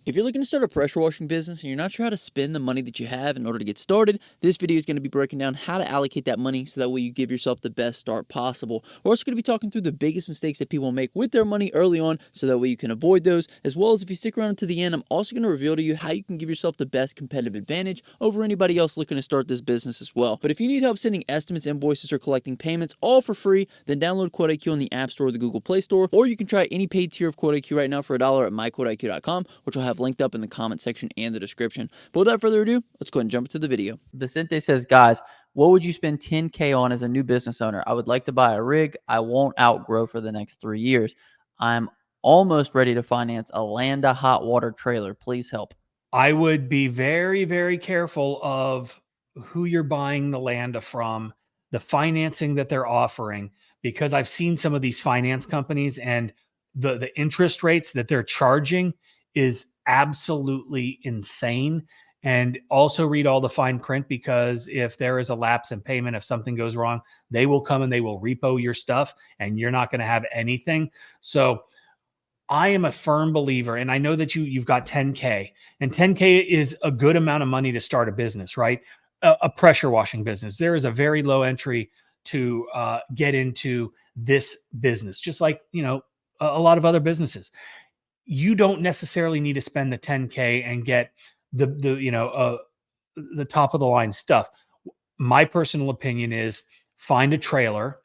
If you're looking to start a pressure washing business and you're not sure how to spend the money that you have in order to get started, this video is going to be breaking down how to allocate that money so that way you give yourself the best start possible. We're also going to be talking through the biggest mistakes that people make with their money early on so that way you can avoid those, as well as if you stick around to the end, I'm also going to reveal to you how you can give yourself the best competitive advantage over anybody else looking to start this business as well. But if you need help sending estimates, invoices, or collecting payments all for free, then download QuoteIQ on the App Store or the Google Play Store, or you can try any paid tier of QuoteIQ right now for $1 at myquoteiq.com, which I'll have linked up in the comment section and the description. But without further ado, let's go ahead and jump into the video. Vicente says, guys, what would you spend 10K on as a new business owner? I would like to buy a rig I won't outgrow for the next 3 years. I'm almost ready to finance a Landa hot water trailer. Please help. I would be very, very careful of who you're buying the Landa from, the financing that they're offering, because I've seen some of these finance companies and the interest rates that they're charging is absolutely insane. And also read all the fine print, because if there is a lapse in payment, if something goes wrong, they will come and they will repo your stuff and you're not going to have anything. So I am a firm believer, and I know that you've got 10K, and 10K is a good amount of money to start a business, right? A pressure washing business. There is a very low entry to get into this business, just like, a lot of other businesses. You don't necessarily need to spend the 10K and get the top of the line stuff. My personal opinion is find a trailer,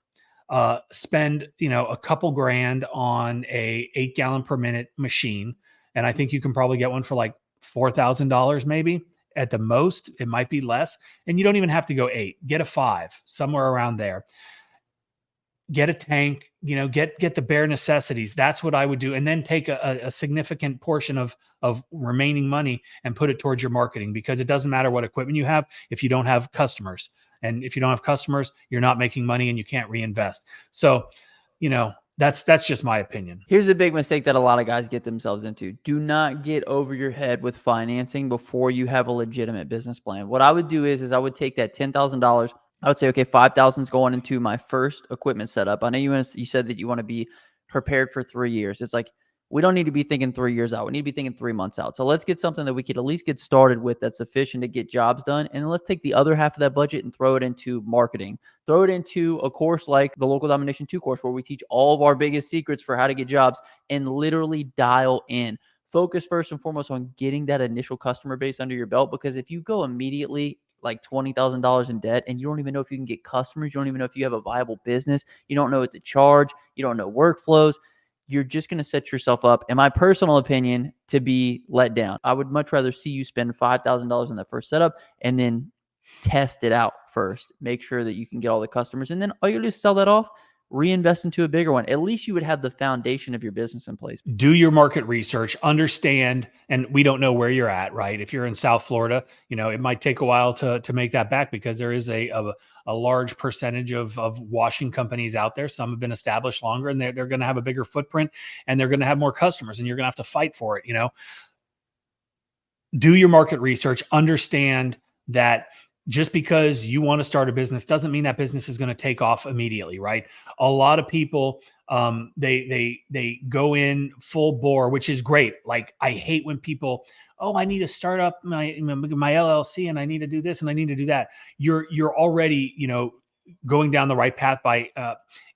spend a couple grand on a 8 gallon per minute machine, and I think you can probably get one for like $4,000 maybe at the most. It might be less, and you don't even have to go 8. Get a 5, somewhere around there. Get a tank, get the bare necessities. That's what I would do. And then take a significant portion of remaining money and put it towards your marketing, because it doesn't matter what equipment you have if you don't have customers. And if you don't have customers, you're not making money and you can't reinvest. So, that's just my opinion. Here's a big mistake that a lot of guys get themselves into. Do not get over your head with financing before you have a legitimate business plan. What I would do is I would take that $10,000. I would say, okay, 5,000 is going into my first equipment setup. I know you said that you want to be prepared for 3 years. It's like, we don't need to be thinking 3 years out. We need to be thinking 3 months out. So let's get something that we could at least get started with that's sufficient to get jobs done. And let's take the other half of that budget and throw it into marketing. Throw it into a course like the Local Domination 2 course, where we teach all of our biggest secrets for how to get jobs, and literally dial in. Focus first and foremost on getting that initial customer base under your belt, because if you go immediately like $20,000 in debt and you don't even know if you can get customers, you don't even know if you have a viable business, you don't know what to charge, you don't know workflows, you're just going to set yourself up, in my personal opinion, to be let down. I would much rather see you spend $5,000 in that first setup and then test it out first. Make sure that you can get all the customers, and then all you do is sell that off, reinvest into a bigger one. At least you would have the foundation of your business in place. Do your market research, understand, and we don't know where you're at, right? If you're in South Florida, it might take a while to make that back, because there is a large percentage of washing companies out there. Some have been established longer, and they're going to have a bigger footprint, and they're going to have more customers, and you're going to have to fight for it. Do your market research, understand that just because you want to start a business doesn't mean that business is going to take off immediately, right? A lot of people, they go in full bore, which is great. Like, I hate when people, I need to start up my LLC, and I need to do this and I need to do that. You're already, going down the right path by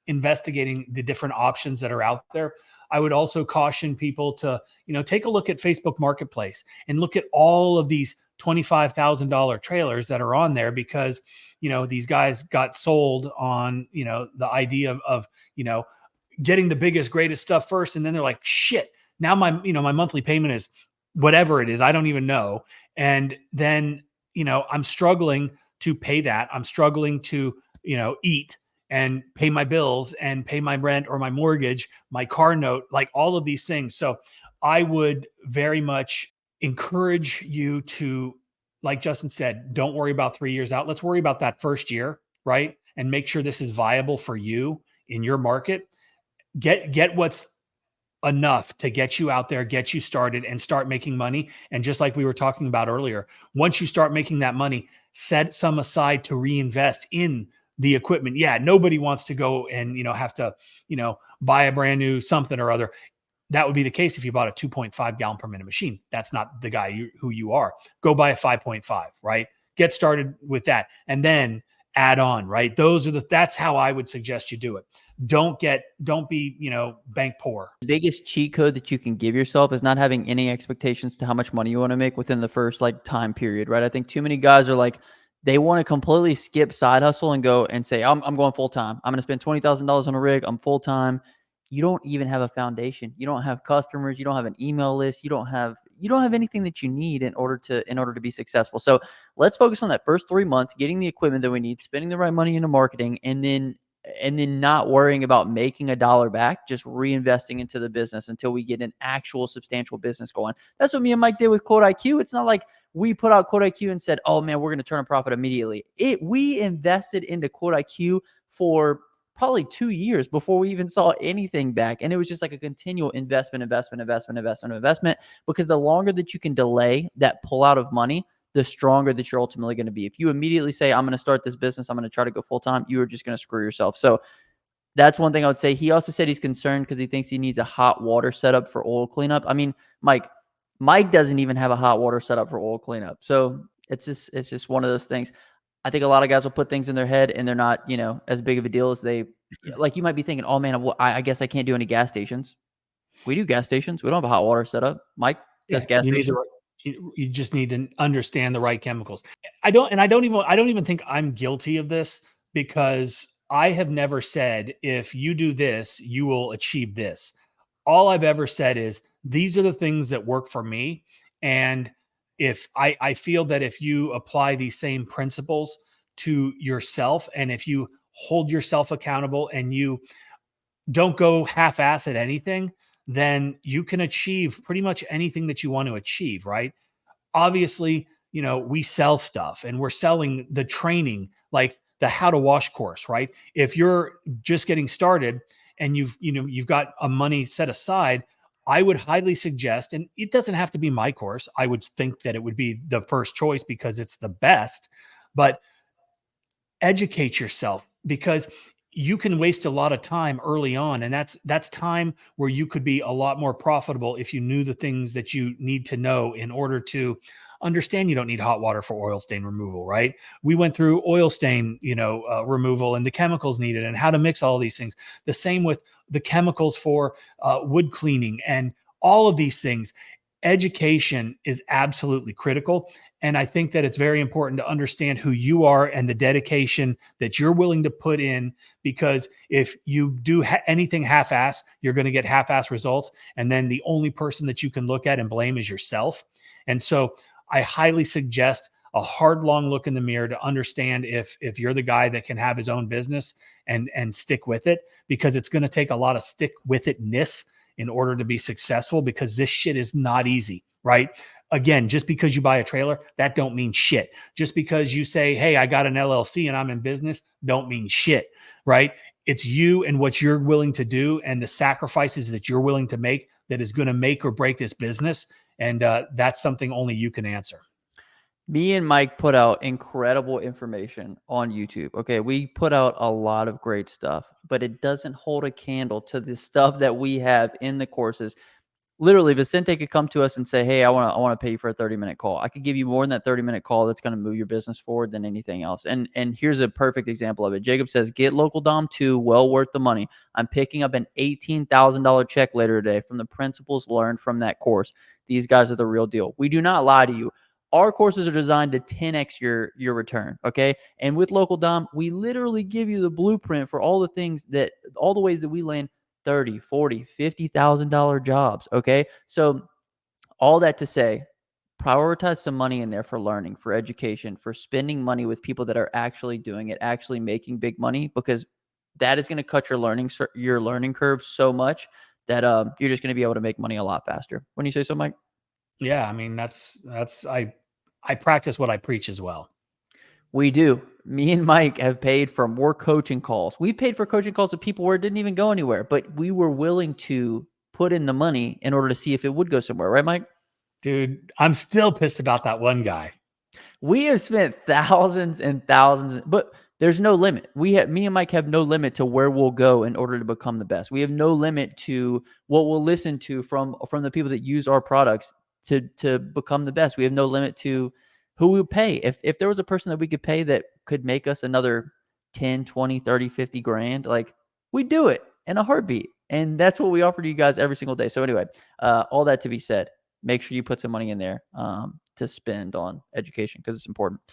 investigating the different options that are out there. I would also caution people to, take a look at Facebook Marketplace and look at all of these $25,000 trailers that are on there, because, these guys got sold on, the idea of getting the biggest, greatest stuff first. And then they're like, shit, now my monthly payment is whatever it is. I don't even know. And then, I'm struggling to pay that. I'm struggling to, eat and pay my bills and pay my rent or my mortgage, my car note, like all of these things. So I would very much encourage you to, like Justin said, don't worry about 3 years out. Let's worry about that first year, right? And make sure this is viable for you in your market. Get what's enough to get you out there, get you started, and start making money. And just like we were talking about earlier, once you start making that money, set some aside to reinvest in the equipment. Yeah, nobody wants to go and, have to, buy a brand new something or other. that would be the case if you bought a 2.5 gallon per minute machine. That's not the guy who you are. Go buy a 5.5, right? Get started with that and then add on, right? That's how I would suggest you do it. Don't be, bank poor. The biggest cheat code that you can give yourself is not having any expectations to how much money you want to make within the first time period, right? I think too many guys are like, they want to completely skip side hustle and go and say, I'm going full time. I'm going to spend $20,000 on a rig. I'm full time. You don't even have a foundation. You don't have customers. You don't have an email list. You don't have anything that you need in order to be successful. So let's focus on that first 3 months, getting the equipment that we need, spending the right money into marketing, and then not worrying about making a dollar back, just reinvesting into the business until we get an actual substantial business going. That's what me and Mike did with Quote IQ. It's not like we put out Quote IQ and said, oh man, we're going to turn a profit immediately. We invested into Quote IQ for probably 2 years before we even saw anything back. And it was just like a continual investment, because the longer that you can delay that pull out of money, the stronger that you're ultimately going to be. If you immediately say, I'm going to start this business, I'm going to try to go full time, you are just going to screw yourself. So that's one thing I would say. He also said he's concerned because he thinks he needs a hot water setup for oil cleanup. I mean, Mike doesn't even have a hot water setup for oil cleanup. So it's just one of those things. I think a lot of guys will put things in their head and they're not, as big of a deal as they, like you might be thinking, oh man, I guess I can't do any gas stations. We do gas stations. We don't have a hot water setup. Mike does gas stations. You just need to understand the right chemicals. I don't even think I'm guilty of this, because I have never said, if you do this, you will achieve this. All I've ever said is, these are the things that work for me. And if I feel that if you apply these same principles to yourself, and if you hold yourself accountable and you don't go half-ass at anything, then you can achieve pretty much anything that you want to achieve, right? Obviously, we sell stuff and we're selling the training, like the how to wash course, right? If you're just getting started and you've got a money set aside, I would highly suggest, and it doesn't have to be my course. I would think that it would be the first choice because it's the best, but educate yourself, because you can waste a lot of time early on, and that's time where you could be a lot more profitable if you knew the things that you need to know in order to understand you don't need hot water for oil stain removal, right? We went through oil stain, removal and the chemicals needed and how to mix all these things. The same with the chemicals for wood cleaning and all of these things. Education is absolutely critical. And I think that it's very important to understand who you are and the dedication that you're willing to put in, because if you do anything half-ass, you're going to get half-ass results. And then the only person that you can look at and blame is yourself. And so I highly suggest a hard, long look in the mirror to understand if you're the guy that can have his own business and stick with it, because it's going to take a lot of stick with itness in order to be successful, because this shit is not easy, right? Again, just because you buy a trailer, that don't mean shit. Just because you say, hey, I got an LLC and I'm in business, don't mean shit, right? It's you and what you're willing to do and the sacrifices that you're willing to make that is going to make or break this business. And that's something only you can answer. Me and Mike put out incredible information on YouTube. Okay, we put out a lot of great stuff, but it doesn't hold a candle to the stuff that we have in the courses. Literally, Vicente could come to us and say, hey, I want to pay you for a 30-minute call. I could give you more than that 30-minute call that's going to move your business forward than anything else. And here's a perfect example of it. Jacob says, get Local Dom 2, well worth the money. I'm picking up an $18,000 check later today from the principles learned from that course. These guys are the real deal. We do not lie to you. Our courses are designed to 10x your return, okay? And with Local Dom, we literally give you the blueprint for all the ways that we land $30,000, $40,000, $50,000 jobs, okay? So all that to say, prioritize some money in there for learning, for education, for spending money with people that are actually doing it, actually making big money, because that is going to cut your learning curve so much that you're just going to be able to make money a lot faster. When you say so, Mike? Yeah, I mean, I practice what I preach as well. We do. Me and Mike have paid for more coaching calls. We paid for coaching calls with people where it didn't even go anywhere, but we were willing to put in the money in order to see if it would go somewhere. Right, Mike? Dude, I'm still pissed about that one guy. We have spent thousands and thousands, but there's no limit. Me and Mike have no limit to where we'll go in order to become the best. We have no limit to what we'll listen to from the people that use our products to become the best. We have no limit to who we pay. If there was a person that we could pay that could make us another 10, 20, 30, 50 grand, like, we'd do it in a heartbeat. And that's what we offer to you guys every single day. So anyway, all that to be said, make sure you put some money in there to spend on education because it's important.